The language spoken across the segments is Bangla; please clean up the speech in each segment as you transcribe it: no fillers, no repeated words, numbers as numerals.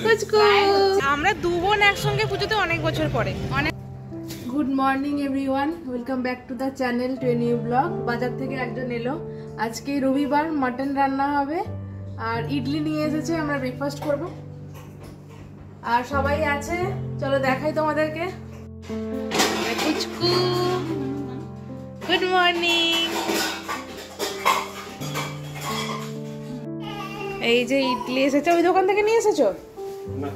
পুচকু আমরা দু বোন একসঙ্গে পুজোতে অনেক বছর পরে। অনেক good morning everyone, welcome back to the channel to a new blog. বাজার থেকে একজন এলো, আজকে রবিবার মাটন রান্না হবে আর ইডলি নিয়ে এসেছে, আমরা ব্রেকফাস্ট করব। আর সবাই আছে, চলো দেখাই তোমাদেরকে। পুচকু গুড মর্নিং। এই যে ইডলি এসেছে, ওই দোকান থেকে নিয়ে এসেছো? না,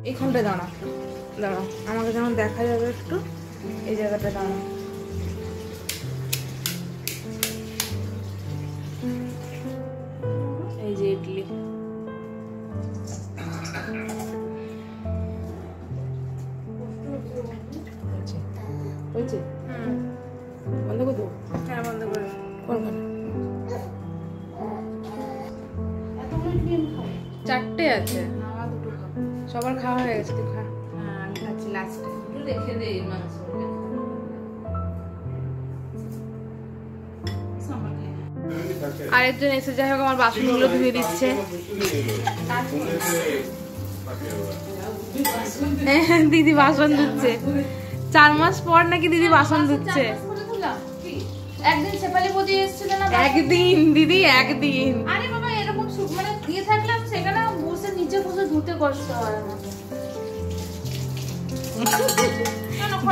এইখানটা দাঁড়া দাঁড়া, আমাকে যেমন দেখা যাবে একটু, এই জায়গাটা দাঁড়া। এই যে ইডলি, হয়েছে? বন্ধ করে দেবো? হ্যাঁ বন্ধ করে। চারটে আছে, সবার খাওয়া হয়ে গেছে, তুই খা। আমি খাচ্ছি লাস্টে, রেখে দে মাংস। আরেকজন এসে যাই হোক আমার বাসনগুলো ধুয়ে দিচ্ছে। দিদি বাসন ধুচ্ছে, 4 মাস পর নাকি দিদি বাসন ধুচ্ছে। একদিন শেফালি বৌদি এসেছিল না? একদিন দিদি, একদিন। আরে বাবা এরকম মানে দিয়ে থাকলে সেখানে বসে নিচে বসে ধুতে কষ্ট হয় আমাকে।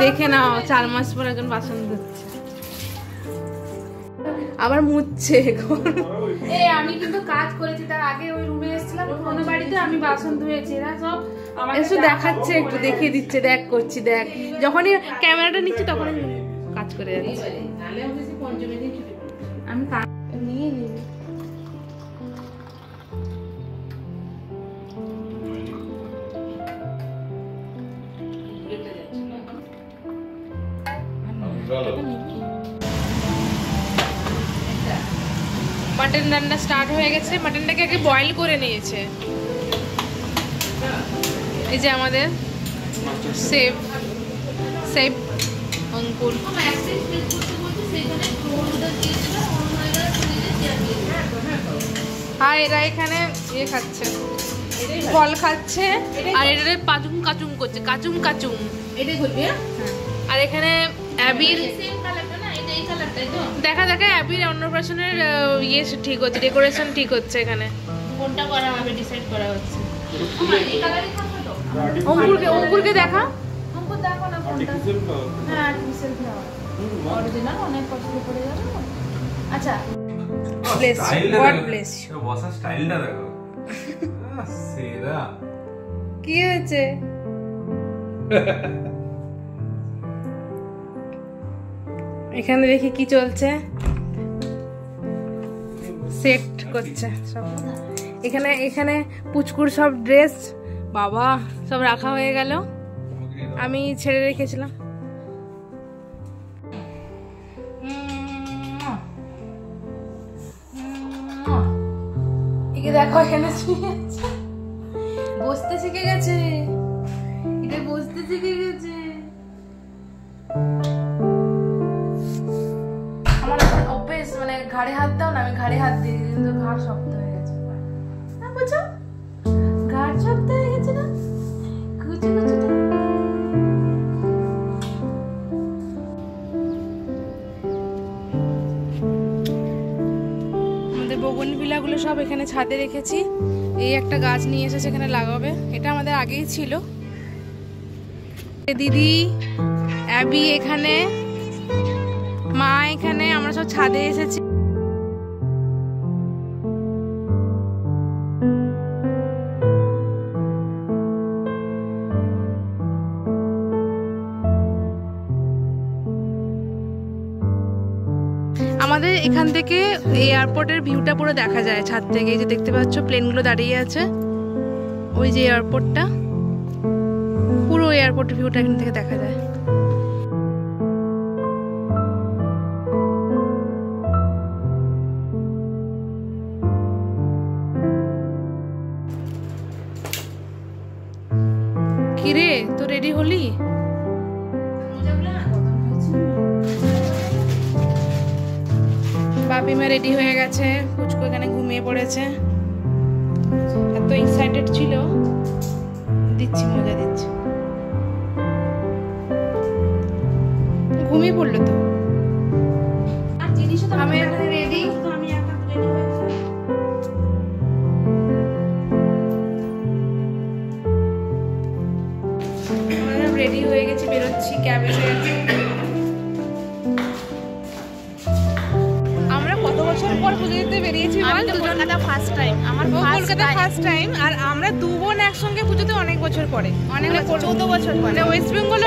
দেখে নাও 4 মাস পর একজন বাসন ধুচ্ছে, আবার মুছছে এখন। আমি কিন্তু কাজ করেছি, তার আগে ওই রুমে এসেছিলাম কোনো বাড়িতে, আমি বাসন ধুয়েছি। এরা সব এসে দেখাচ্ছে, একটু দেখিয়ে দিচ্ছে, দেখ করছি দেখ। যখনই ক্যামেরাটা নিচ্ছি তখনই কাজ করে যাচ্ছে। আমি নিয়ে নিবি। মাটন রান্না স্টার্ট হয়ে গেছে। মাটনটাকে আগে বয়েল করে নিয়েছে। এই যে আমাদের শেফ অঙ্কুর। আর এরা এখানে ইয়ে খাচ্ছে, ফল খাচ্ছে, আর এটা পাচুম কাচুম করছে, কাচুম কাচুম। এটাই বলবি? আর এখানে অ্যাবির দেখা দেখা অ্যাবির অন্নপ্রাশনের ইয়ে ঠিক হচ্ছে, ডেকোরেশন ঠিক হচ্ছে। এখানে কোনটা করা হবে ডিসাইড করা হচ্ছে। অঙ্কুরকে দেখা, অঙ্কুর দেখো না কোনটা। হ্যাঁ আর্টিফিশিয়াল ফ্লাওয়ার, অরিজিনাল অনেক পছন্দ করে যাবে। আচ্ছা ব্লেস গড ব্লেস। বসার স্টাইলটা দেখো, সেরা। কি হয়েছে? এখানে দেখি কি চলছে, সেট করছে সব। এখানে পুচকুর সব ড্রেস বাবা সব রাখা হয়ে গেল, আমি ছেড়ে রেখেছিলাম। একে দেখো এখানে বসতে শিখে গেছে, এটা বসতে শিখে গেছে। আমার অভ্যেস, মানে ঘাড়ে হাত দাও না, আমি ঘাড়ে হাত দিই কিন্তু ঘাড় শক্ত হয়ে গেছে। না বুঝছো, ঘাড় শক্ত হয়ে গেছে না, কুচি কুচি। আমাদের বগনভিলাগুলো সব এখানে ছাদে রেখেছি। এই একটা গাছ নিয়ে এসেছে, এখানে লাগাবে। এটা আমাদের আগেই ছিল। দিদি, অ্যাবি এখানে, মা এখানে, আমরা সব ছাদে এসেছি। আমাদের এখান থেকে এয়ারপোর্টের ভিউটা পুরো দেখা যায় ছাদ থেকে। এই যে দেখতে পাচ্ছ প্লেনগুলো দাঁড়িয়ে আছে, ওই যে এয়ারপোর্টটা, পুরো এয়ারপোর্টের ভিউটা এখান থেকে দেখা যায়। কিরে তো রেডি হলি? বাপিমা রেডি হয়ে গেছে, পুচকু এখানে ঘুমিয়ে পড়েছে। এত এক্সাইটেড ছিল, দিচ্ছি মজা দিচ্ছি। ঘুমিয়ে পড়লো তো। আর জিনিসও তো আমি এখানে রেডি। আমি একা রেডি হয়েছি। রেডি হয়ে গেছি, বেরোচ্ছি, ক্যাব এসে গেছে। আমরা কত বছর পর পুজো দিতে বেরিয়েছি বল? কলকাতা ফার্স্ট টাইম, আমার কলকাতা ফার্স্ট টাইম। আর আমরা দু বোন একসঙ্গে পুজোতে অনেক বছর পরে, অনেক 14 বছর পরে। ওয়েস্ট বেঙ্গলে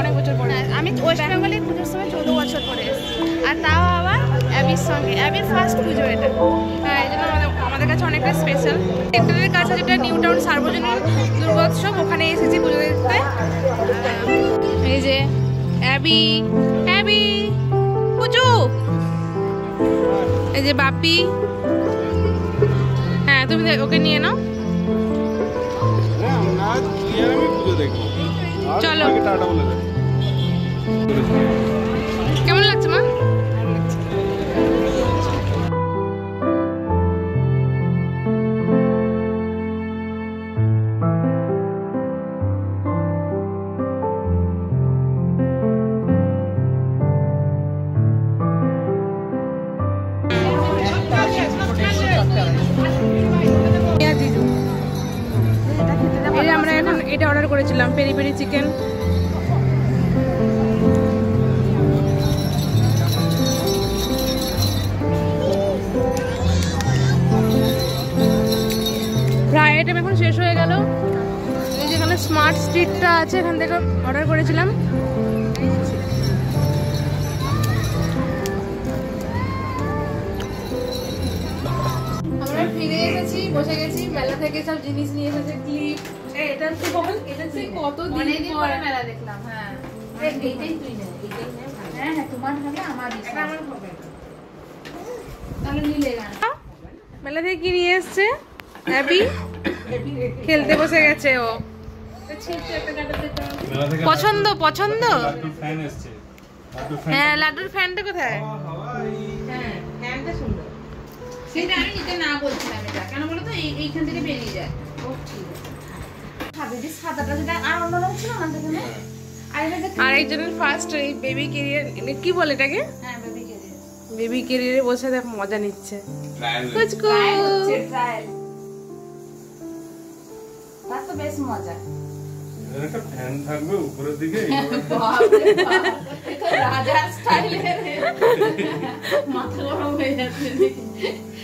অনেক বছর পরে। আমি ওয়েস্ট বেঙ্গলে পুজোর সময় 14 বছর পরে এসেছি, আর তাও আবার অ্যাবির সঙ্গে। অ্যাবির ফার্স্ট পুজো এটা। হ্যাঁ, এই জন্য আমাদের কাছে অনেকটা স্পেশাল। সেক্টরের কাছে যেটা নিউ টাউন সার্বজনীন দুর্গোৎসব, ওখানে এসেছি পুজো দিতে। এই যে অ্যাবি, অ্যাবি পুজো। এই যে বাপি। হ্যাঁ, তুমি ওকে নিয়ে নাও। চলো, কেমন লাগছে মা? আমরা এখন এটা অর্ডার করেছিলাম, পেরি পেরি চিকেন। প্রায় আইটেম এখন শেষ হয়ে গেল। এই যেখানে স্মার্ট স্ট্রিটটা আছে, এখান থেকে অর্ডার করেছিলাম। আমরা ফিরে এসেছি, বসে গেছি, মেলা থেকে সব জিনিস নিয়ে এসেছে। ক্লিপ, এটা তো বল, এটা তো কত দিন পরে মেলা দেখলাম। হ্যাঁ, এইটাই তুই নে, এইটাই নে। হ্যাঁ হ্যাঁ, তোমার হবে, আমার হবে। তাহলে নিলে গান। মেলা থেকে কি নিয়ে এসছে অ্যাবি? খেলতে বসে গেছে ও। পছন্দ পছন্দ। হ্যাঁ, লাড্ডুর ফ্যানটা কোথায়? হ্যাঁ, ফ্যানটা সুন্দর। সেটা আমি নিতে না বলছিলাম, এটা কেন বলো তো, এইখান থেকে বেরিয়ে যায়। ও ঠিক আছে, খাবে যে সাদাটা, যেটা আর অন্যরকম ছিল না সেখানে। আর একজনের ফার্স্ট এই বেবি ক্যারিয়ার, কি বলে এটাকে? হ্যাঁ, বেবি ক্যারিয়ার। বেবি ক্যারিয়ারে বসে দেখ মজা নিচ্ছে। কুচকু ট্রায়াল। তার তো বেশ মজা। একটা ফ্যান থাকবে উপরের দিকে, রাজার স্টাইলে মাথা গরম হয়ে যাচ্ছে।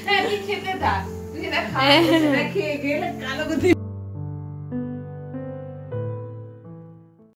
হ্যাঁ, কি খেতে থাক, তুই এটা খা, খেয়ে গেলে কালো গতি।